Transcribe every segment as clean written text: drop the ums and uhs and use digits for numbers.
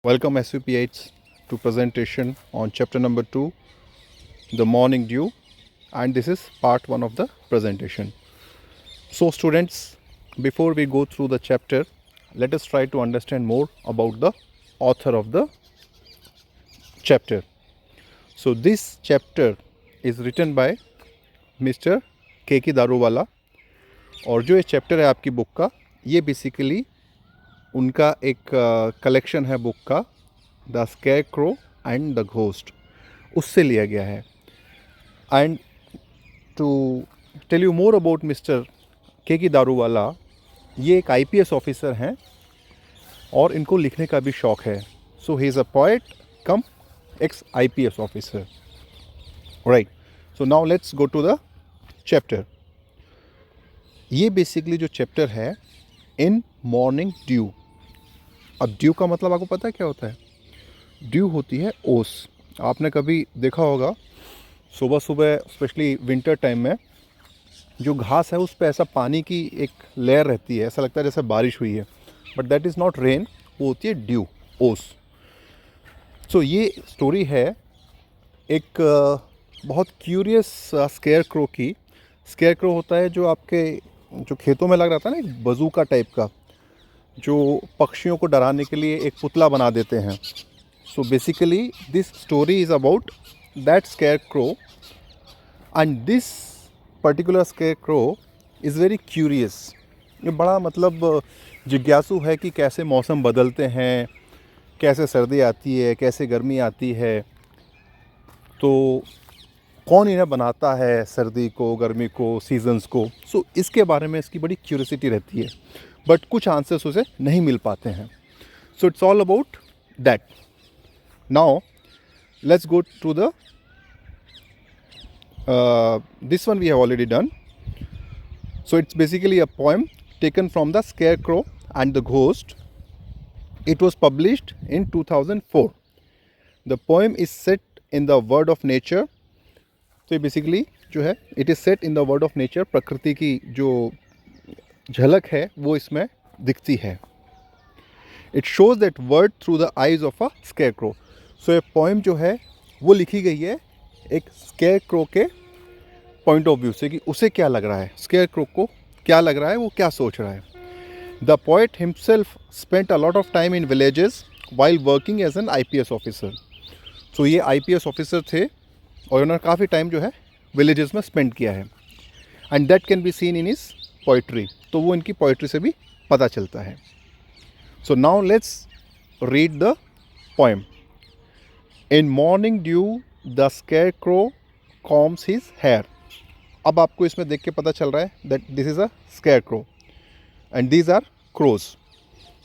Welcome SVPH to presentation on chapter number 2, the morning dew, and this is part 1 of the presentation. So students, before we go through the chapter, let us try to understand more about the author of the chapter. So this chapter is written by Mr. K.K. Daruwalla और जो ये chapter है आपकी book का, ये basically उनका एक collection है बुक का, the scarecrow and the ghost, उससे लिया गया है. And to tell you more about mister K Daruwala, ये एक आईपीएस ऑफिसर हैं और इनको लिखने का भी शौक़ है. So he is a poet cum ex IPS officer. Right, so now let's go to the chapter. ये बेसिकली जो चैप्टर है, इन मॉर्निंग ड्यू. अब ड्यू का मतलब आपको पता है क्या होता है? ड्यू होती है ओस. आपने कभी देखा होगा सुबह सुबह, स्पेशली विंटर टाइम में, जो घास है उस पर ऐसा पानी की एक लेयर रहती है, ऐसा लगता है जैसे बारिश हुई है, but that is not rain, वो होती है ड्यू, ओस. सो ये स्टोरी है एक बहुत क्यूरियस स्केयर क्रो की. स्केयर क्रो होता है जो आपके जो खेतों में लग रहा था ना, एक बजूका टाइप का, जो पक्षियों को डराने के लिए एक पुतला बना देते हैं. So basically this story is about that square crow, and this particular square crow is very curious. ये बड़ा मतलब जिज्ञासु है कि कैसे मौसम बदलते हैं, कैसे सर्दी आती है, कैसे गर्मी आती है, तो कौन इन्हें बनाता है, सर्दी को, गर्मी को, सीजन्स को. सो इसके बारे में इसकी बड़ी क्यूरियोसिटी रहती है, बट कुछ आंसर्स उसे नहीं मिल पाते हैं. So it's all about that. Now let's go to the this one we have already done. So it's basically a poem taken from the Scarecrow and the Ghost. It was published in 2004. The poem is set in the world of nature. तो ये basically जो है, it is set in the world of nature. प्रकृति की जो झलक है वो इसमें दिखती है. It shows that world through the eyes of a scarecrow. So ये पोएम जो है वो लिखी गई है एक स्केयरक्रो के पॉइंट ऑफ व्यू से, कि उसे क्या लग रहा है, स्केयरक्रो को क्या लग रहा है, वो क्या सोच रहा है. The poet himself spent a lot of time in villages while working as an IPS officer. So ये आईपीएस ऑफिसर थे और उन्होंने काफ़ी टाइम जो है विलेजेस में स्पेंड किया है. And that can be seen in his poetry. तो वो इनकी पोइट्री से भी पता चलता है. So now let's read the poem. In morning dew the scarecrow combs his hair. अब आपको इसमें देख के पता चल रहा है that this is a scarecrow and these are crows.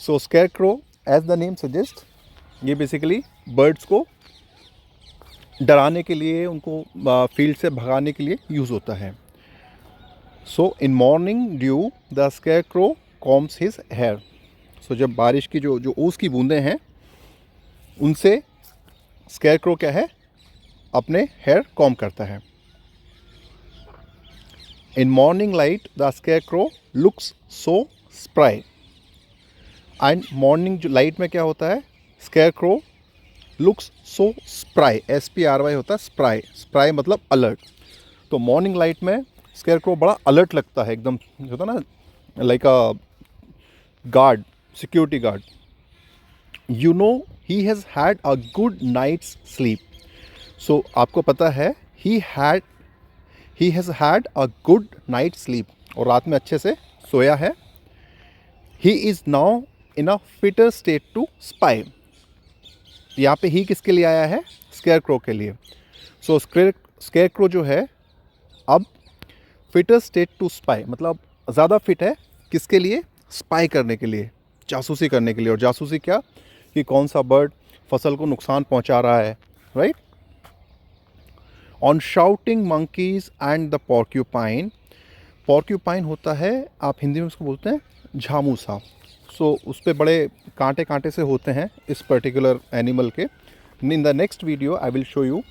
So scarecrow, as the name suggest, ये बेसिकली बर्ड्स को डराने के लिए, उनको फील्ड से भगाने के लिए यूज़ होता है. So in morning dew the scarecrow combs his hair. So जब बारिश की जो ओस की बूंदें हैं, उनसे स्केयरक्रो क्या है, अपने हेयर कॉम करता है. In morning light the scarecrow looks so spry. And morning light में क्या होता है, scarecrow looks so spry. SPRY होता है स्प्राई. स्प्राई मतलब अलर्ट. तो मॉर्निंग लाइट में स्केयरक्रो बड़ा अलर्ट लगता है, एकदम होता ना, like a guard, security guard. You know he has had a good night's sleep. So आपको पता है he has had a good night sleep, और रात में अच्छे से सोया है. He is now in a fitter state to spy. यहाँ पे ही किसके लिए आया है, स्केयरक्रो के लिए. सो स्केयरक्रो जो है अब फिटर स्टेट टू स्पाई, मतलब ज़्यादा फिट है किसके लिए, स्पाई करने के लिए, जासूसी करने के लिए. और जासूसी क्या, कि कौन सा बर्ड फसल को नुकसान पहुँचा रहा है. Right. On shouting monkeys and the porcupine. Porcupine होता है, आप हिंदी में उसको बोलते हैं झामूसा. सो उस पर बड़े कांटे कांटे से होते हैं इस पर्टिकुलर एनिमल के. इन the next video I will show you,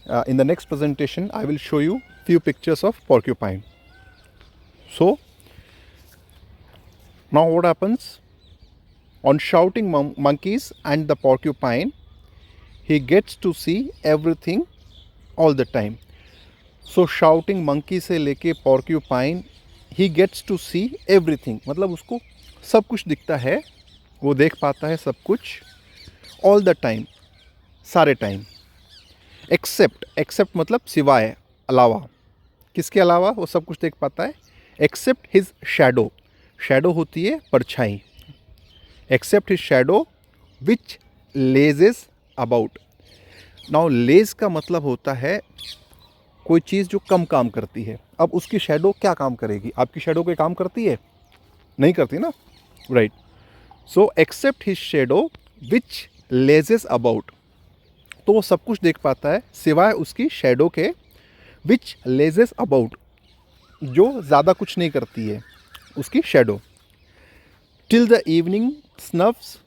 in the next presentation I will show you few pictures of porcupine. So now what happens, On shouting monkeys and the porcupine, he gets to see everything all the time. So shouting monkey से लेके porcupine, he gets to see everything, मतलब उसको सब कुछ दिखता है, वो देख पाता है सब कुछ all the time, सारे टाइम. एक्सेप्ट मतलब सिवाय, अलावा. किसके अलावा वो सब कुछ देख पाता है? Accept his shadow. शैडो होती है परछाई. Except his shadow which laissez about. Now ledge का मतलब होता है कोई चीज़ जो कम काम करती है. अब उसकी शैडो क्या काम करेगी? आपकी शैडो कोई काम करती है? नहीं करती ना, right. So except his shadow which laissez about. तो वो सब कुछ देख पाता है सिवाय उसकी शैडो के, विच लेजेस अबाउट, जो ज़्यादा कुछ नहीं करती है उसकी shadow. Till the evening snuffs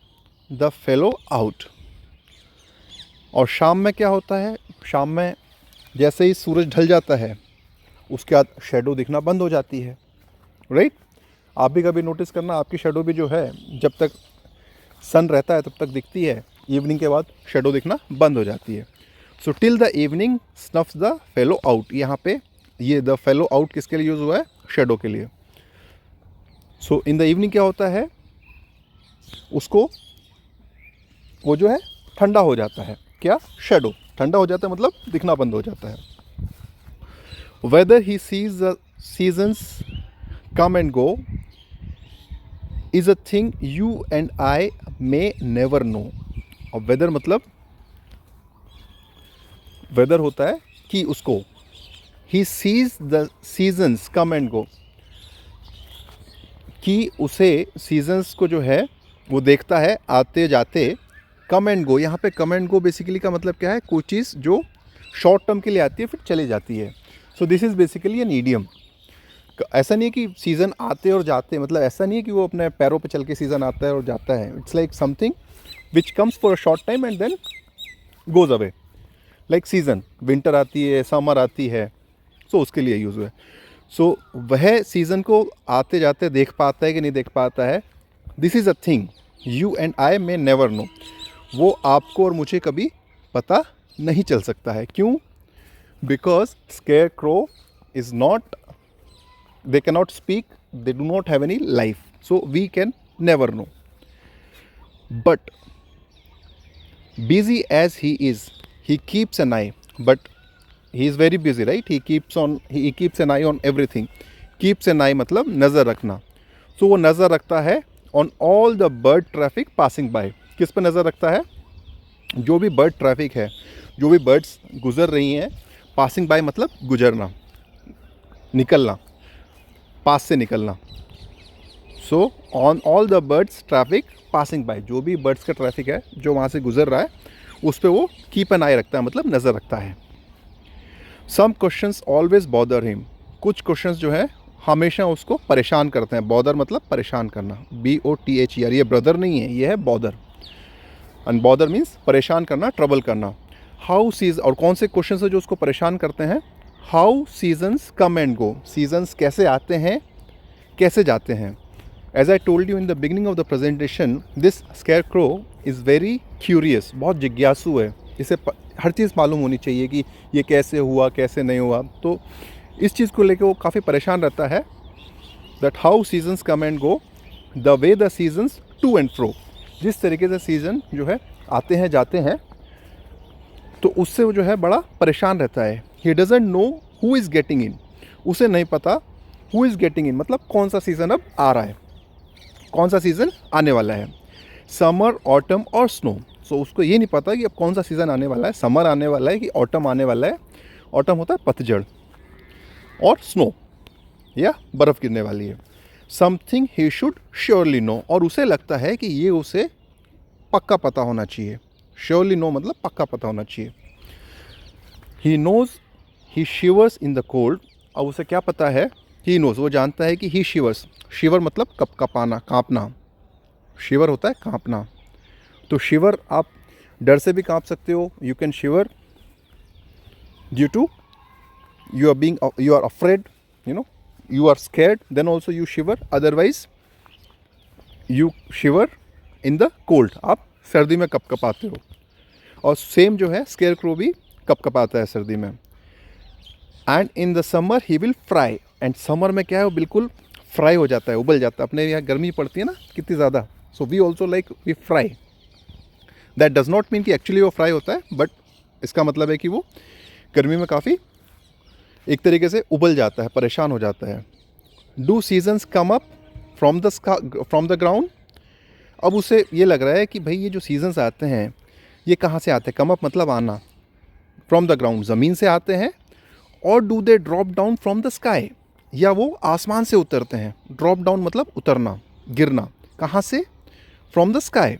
the fellow out. और शाम में क्या होता है? शाम में जैसे ही सूरज ढल जाता है उसके बाद शैडो दिखना बंद हो जाती है, राइट. आप भी कभी नोटिस करना, आपकी शैडो भी जो है जब तक सन रहता है तब तक दिखती है, इवनिंग के बाद शैडो दिखना बंद हो जाती है. So till the evening snuffs the fellow out. यहाँ पे ये द फेलो आउट किसके लिए यूज़ हुआ है? शैडो के लिए. सो इन द इवनिंग क्या होता है? उसको वो जो है ठंडा हो जाता है. क्या? शैडो ठंडा हो जाता है, मतलब दिखना बंद हो जाता है. Weather he sees the seasons come and go is a thing you and I may never know. और वेदर मतलब, वेदर होता है कि उसको, he sees the seasons come and गो, कि उसे सीजन्स को जो है वो देखता है आते जाते. कम एंड गो, यहाँ पे कम एंड गो बेसिकली का मतलब क्या है? कोई चीज़ जो शॉर्ट टर्म के लिए आती है फिर चली जाती है. So this is basically an idiom. ऐसा नहीं है कि सीज़न आते और जाते, मतलब ऐसा नहीं है कि वो अपने पैरों पे चल के सीज़न आता है और जाता है. It's like something which comes for a short time and then goes away. Like season, winter आती है, समर आती है, सो उसके लिए यूज़ हुआ है. सो वह सीज़न को आते जाते देख पाता है कि नहीं देख पाता है. This is a thing you and I may never know. वो आपको और मुझे कभी पता नहीं चल सकता है. क्यों? Because square crow is not, they cannot speak, they do not have any life, so we can never know. But busy as he is, he keeps an eye, but he is very busy, right? He keeps an eye on everything. Keeps an eye मतलब नज़र रखना. so वो नज़र रखता है on all the bird traffic passing by. किस पर नज़र रखता है? जो भी बर्ड ट्रैफिक है, जो भी बर्ड्स गुजर रही हैं. पासिंग बाय मतलब गुजरना, निकलना, पास से निकलना. So on all the birds traffic passing by, जो भी बर्ड्स का ट्रैफिक है जो वहाँ से गुजर रहा है उस पर वो कीप एन आई रखता है, मतलब नज़र रखता है. Some questions always bother him. कुछ क्वेश्चंस जो है हमेशा उसको परेशान करते हैं. बॉदर मतलब परेशान करना, BOTHER. ये ब्रदर नहीं है, ये है बॉदर. एंड बॉदर मीन्स परेशान करना, ट्रबल करना. हाउ सीज, और कौन से क्वेश्चंस है जो उसको परेशान करते हैं? How seasons come and go. Seasons कैसे आते हैं, कैसे जाते हैं. As I told you in the beginning of the presentation, this scarecrow is very curious. बहुत जिज्ञासु है. इसे हर चीज़ मालूम होनी चाहिए कि ये कैसे हुआ, कैसे नहीं हुआ. तो इस चीज़ को लेकर वो काफ़ी परेशान रहता है. That how seasons come and go, the way the seasons to and fro. जिस तरीके से सीज़न जो है आते हैं जाते हैं, तो उससे वो जो है बड़ा परेशान रहता है. He doesn't know who is getting in. उसे नहीं पता हु इज़ गेटिंग इन मतलब कौन सा सीज़न अब आ रहा है, कौन सा सीज़न आने वाला है. समर, ऑटम और स्नो. सो उसको ये नहीं पता कि अब कौन सा सीज़न आने वाला है. समर आने वाला है कि ऑटम आने वाला है. ऑटम होता है पतझड़, और स्नो या बर्फ़ गिरने वाली है. Something he should surely know. और उसे लगता है कि ये उसे पक्का पता होना चाहिए. श्योरली नो मतलब पक्का पता होना चाहिए. He knows he शिवर्स in the cold. अब उसे क्या पता है? ही नोज़, वो जानता है कि ही शिवर्स. शिवर मतलब कँपाना, काँपना. शिवर होता है काँपना. तो शिवर आप डर से भी काँप सकते हो. You can shiver due to you are afraid, you are scared, then also you shiver. Otherwise you shiver in the cold, आप सर्दी में कपकपाते हो, और सेम जो है स्केयर क्रो भी कपकपाता है सर्दी में। And in the summer he will fry, and summer में क्या है वो बिल्कुल फ्राई हो जाता है, उबल जाता है। अपने यहाँ गर्मी पड़ती है ना कितनी ज़्यादा, so we also like we fry. That does not mean कि एक्चुअली वो फ्राई होता है, बट इसका मतलब है कि वो गर्मी में काफ़ी एक तरीके से उबल जाता है, परेशान हो जाता है। Do seasons come up from the ground, अब उसे ये लग रहा है कि भाई ये जो सीजन्स आते हैं ये कहाँ से आते हैं, कम अप मतलब आना, फ्रॉम द ग्राउंड ज़मीन से आते हैं, और do they drop down from the sky, या वो आसमान से उतरते हैं। ड्रॉप डाउन मतलब उतरना, गिरना, कहाँ से, from the sky.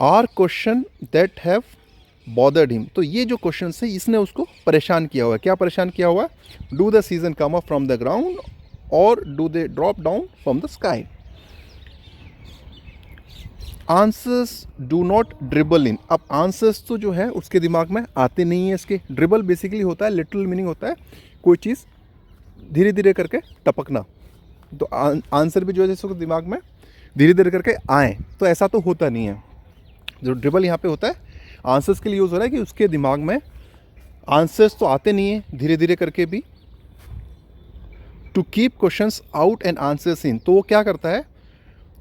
Are question that have bothered him, तो ये जो क्वेश्चन है इसने उसको परेशान किया हुआ है। क्या परेशान किया हुआ है? Do the season come up from the ground और do they drop down from the sky. Answers do not dribble in, अब आंसर्स तो जो है उसके दिमाग में आते नहीं है इसके। ड्रिबल बेसिकली होता है, लिटरल मीनिंग होता है कोई चीज़ धीरे धीरे करके टपकना, तो आंसर भी जो है जैसे उसके दिमाग में धीरे धीरे करके आए, तो ऐसा तो होता नहीं है। जो ड्रिबल यहाँ पे होता है आंसर्स के लिए यूज़ हो रहा है कि उसके दिमाग में आंसर्स तो आते नहीं है धीरे धीरे करके भी। To keep questions out and answers in, तो वो क्या करता है?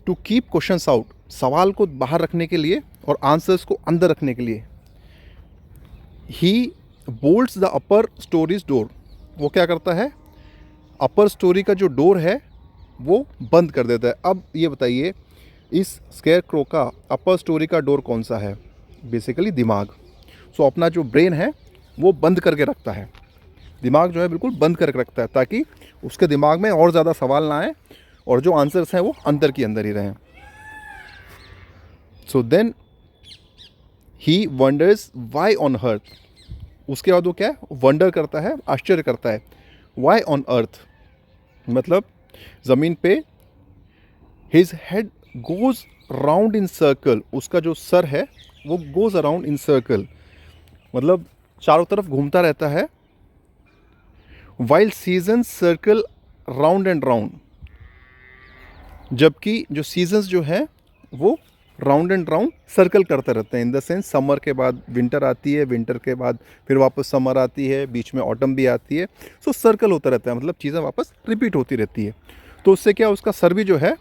टू कीप क्वेश्चंस आउट, सवाल को बाहर रखने के लिए और आंसर्स को अंदर रखने के लिए। He bolts the upper stories door, वो क्या करता है? अपर स्टोरी का जो डोर है वो बंद कर देता है। अब ये बताइए इस स्केयर क्रो का अपर स्टोरी का डोर कौन सा है? बेसिकली दिमाग। सो अपना जो ब्रेन है वो बंद करके रखता है, दिमाग जो है बिल्कुल बंद करके रखता है, ताकि उसके दिमाग में और ज़्यादा सवाल ना आए और जो आंसर्स हैं वो अंदर की अंदर ही रहें। So then he wonders why on earth, उसके बाद वो क्या है? वंडर करता है, आश्चर्य करता है। वाई ऑन अर्थ मतलब ज़मीन पे। His head goes round in circle, उसका जो सर है वो गोज़ अराउंड इन सर्कल मतलब चारों तरफ घूमता रहता है। While season circle round and round, जबकि जो सीजन्स जो है वो राउंड एंड राउंड सर्कल करते रहते हैं। इन द सेंस समर के बाद विंटर आती है, विंटर के बाद फिर वापस समर आती है, बीच में ऑटम भी आती है। सो सर्कल होता रहता है, मतलब चीज़ें वापस रिपीट होती रहती है। तो उससे क्या, उसका सर भी जो है,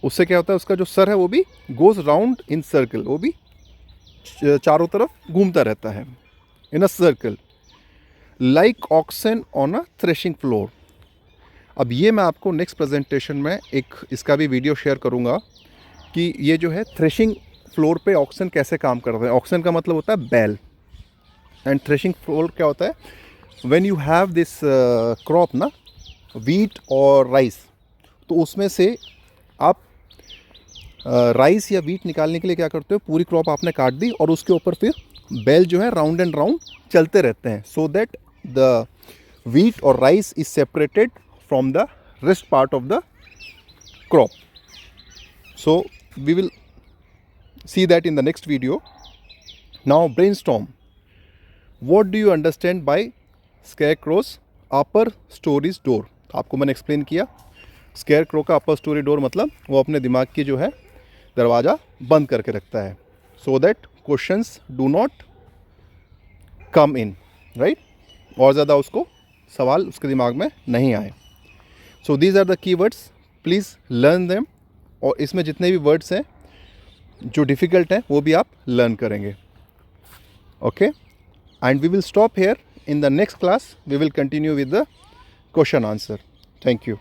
उससे क्या होता है, उसका जो सर है वो भी गोज़ राउंड इन सर्कल, वो भी चारों तरफ घूमता रहता है in a circle. Like oxen on a threshing floor, अब ये मैं आपको नेक्स्ट प्रेजेंटेशन में एक इसका भी वीडियो शेयर करूँगा कि ये जो है थ्रेशिंग फ्लोर पे ऑक्सन कैसे काम करता है। ऑक्सन का मतलब होता है बैल, एंड थ्रेशिंग फ्लोर क्या होता है? When you have this crop ना, वीट और राइस, तो उसमें से आप राइस या वीट निकालने के लिए क्या करते हो? पूरी क्रॉप आपने काट दी और उसके ऊपर फिर बैल जो है राउंड एंड राउंड चलते रहते हैं, सो दैट द वीट और rice is separated from the rest part of the crop. So we will see that in the next video. Now brainstorm. What do you understand by scarecrow's upper stories door? आपको मैंने explain किया, scarecrow का upper story door मतलब वो अपने दिमाग की जो है दरवाज़ा बंद करके रखता है, so that questions do not come in, right? और ज़्यादा उसको सवाल उसके दिमाग में नहीं आए। So these are the key words, please learn them. और इसमें जितने भी वर्ड्स हैं जो डिफ़िकल्ट हैं वो भी आप लर्न करेंगे, okay. And we will stop here. In the next class we will continue with the question answer. Thank you.